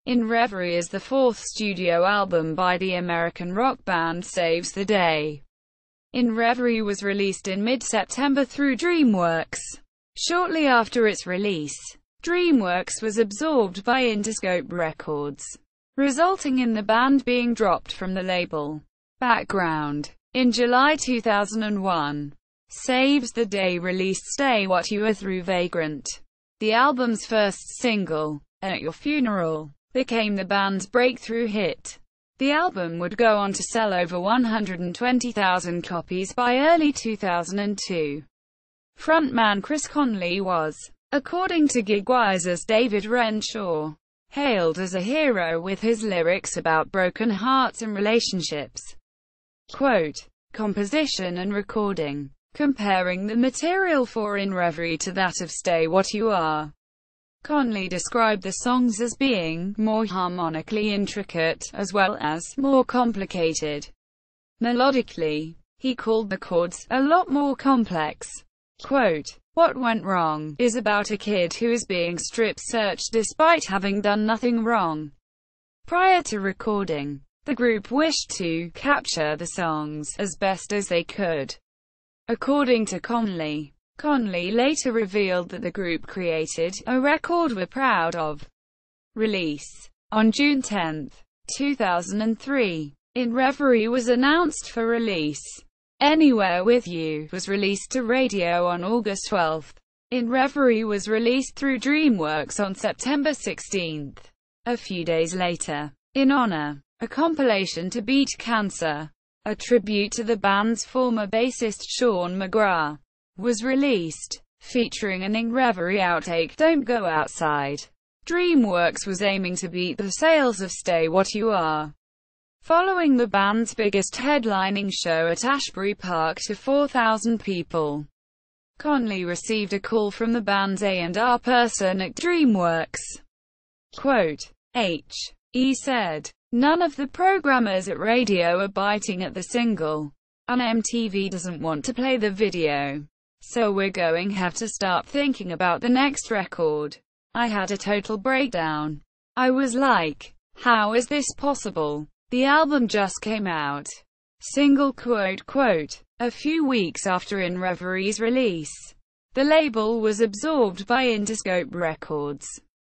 In Reverie is the fourth studio album by the American rock band Saves the Day. In Reverie was released in mid-September through DreamWorks. Shortly after its release, DreamWorks was absorbed by Interscope Records, resulting in the band being dropped from the label. Background: in July 2001, Saves the Day released Stay What You Are through Vagrant. The album's first single, At Your Funeral, became the band's breakthrough hit. The album would go on to sell over 120,000 copies by early 2002. Frontman Chris Conley was, according to Gigwiser's David Renshaw, hailed as a hero with his lyrics about broken hearts and relationships. Quote, composition and recording. Comparing the material for In Reverie to that of Stay What You Are, Conley described the songs as being more harmonically intricate, as well as more complicated. Melodically, he called the chords a lot more complex. Quote, What Went Wrong is about a kid who is being strip-searched despite having done nothing wrong. Prior to recording, the group wished to capture the songs as best as they could. According to Conley, Conley later revealed that the group created a record we're proud of. Release. On June 10, 2003, In Reverie was announced for release. Anywhere With You was released to radio on August 12. In Reverie was released through DreamWorks on September 16. A few days later, In Honor, a compilation to beat cancer, a tribute to the band's former bassist Sean McGrath, was released, featuring an In Reverie outtake, Don't Go Outside. DreamWorks was aiming to beat the sales of Stay What You Are, following the band's biggest headlining show at Ashbury Park to 4,000 people. Conley received a call from the band's A&R person at DreamWorks. Quote, H.E. said, none of the programmers at radio are biting at the single, and MTV doesn't want to play the video. So we're going have to start thinking about the next record. I had a total breakdown. I was like, how is this possible? The album just came out. Single quote quote. A few weeks after In Reverie's release, the label was absorbed by Interscope Records.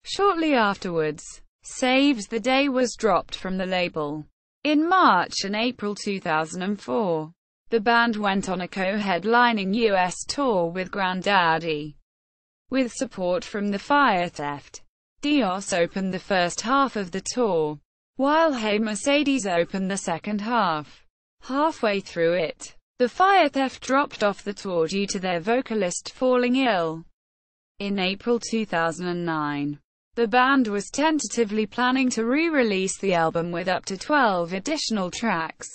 Shortly afterwards, Saves the Day was dropped from the label. In March and April 2004, the band went on a co-headlining US tour with Grandaddy. With support from the Fire Theft, Dios opened the first half of the tour, while Hey Mercedes opened the second half. Halfway through it, the Fire Theft dropped off the tour due to their vocalist falling ill. In April 2009, the band was tentatively planning to re-release the album with up to 12 additional tracks.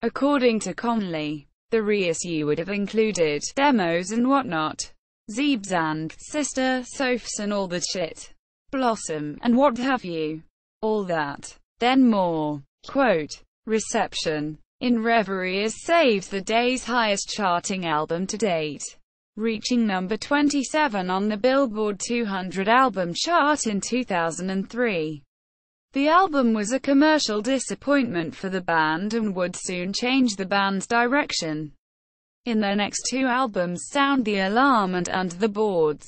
According to Conley, the reissue would have included demos and whatnot, Zeebs and Sister, Sophs and all that shit, Blossom, and what have you. All that, then more. Quote, reception. In Reverie is Saves the Day's highest charting album to date, reaching number 27 on the Billboard 200 album chart in 2003. The album was a commercial disappointment for the band and would soon change the band's direction. In their next two albums, Sound the Alarm and Under the Boards.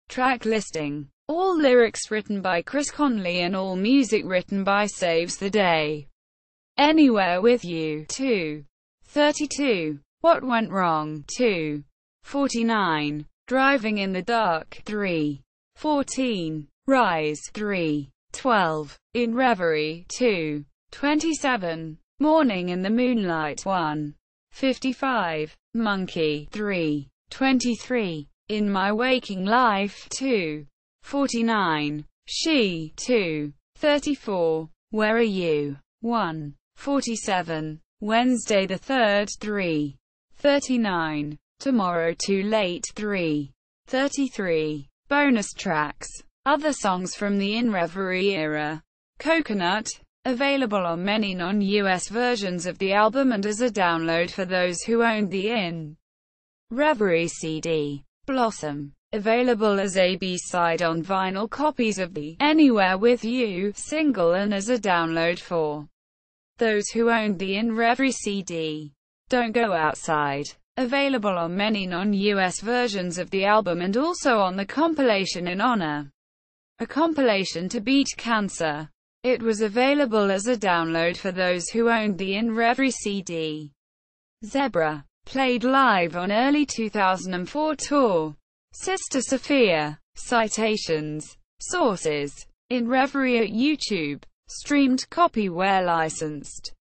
Track listing. All lyrics written by Chris Conley and all music written by Saves the Day. Anywhere With You, 2. 32. What Went Wrong, 2. 49. Driving in the Dark, 3. 14. Rise, 3. 12. In Reverie, 2. 27. Morning in the Moonlight, 1. 55. Monkey, 3. 23. In My Waking Life, 2. 49. She, 2. 34. Where Are You? 1. 47. Wednesday the 3rd, 3. 39. Tomorrow Too Late, 3. 33. Bonus tracks. Other songs from the In Reverie era. Coconut, available on many non-US versions of the album and as a download for those who owned the In Reverie CD. Blossom, Available as a B-side on vinyl copies of the Anywhere With You single and as a download for those who owned the In Reverie CD. Don't Go Outside. Available on many non-US versions of the album and also on the compilation In Honor, a compilation to beat cancer. It was available as a download for those who owned the In Reverie CD. Zebra. Played live on early 2004 tour. Sister Sophia. Citations. Sources. In Reverie at YouTube. Streamed copy where licensed.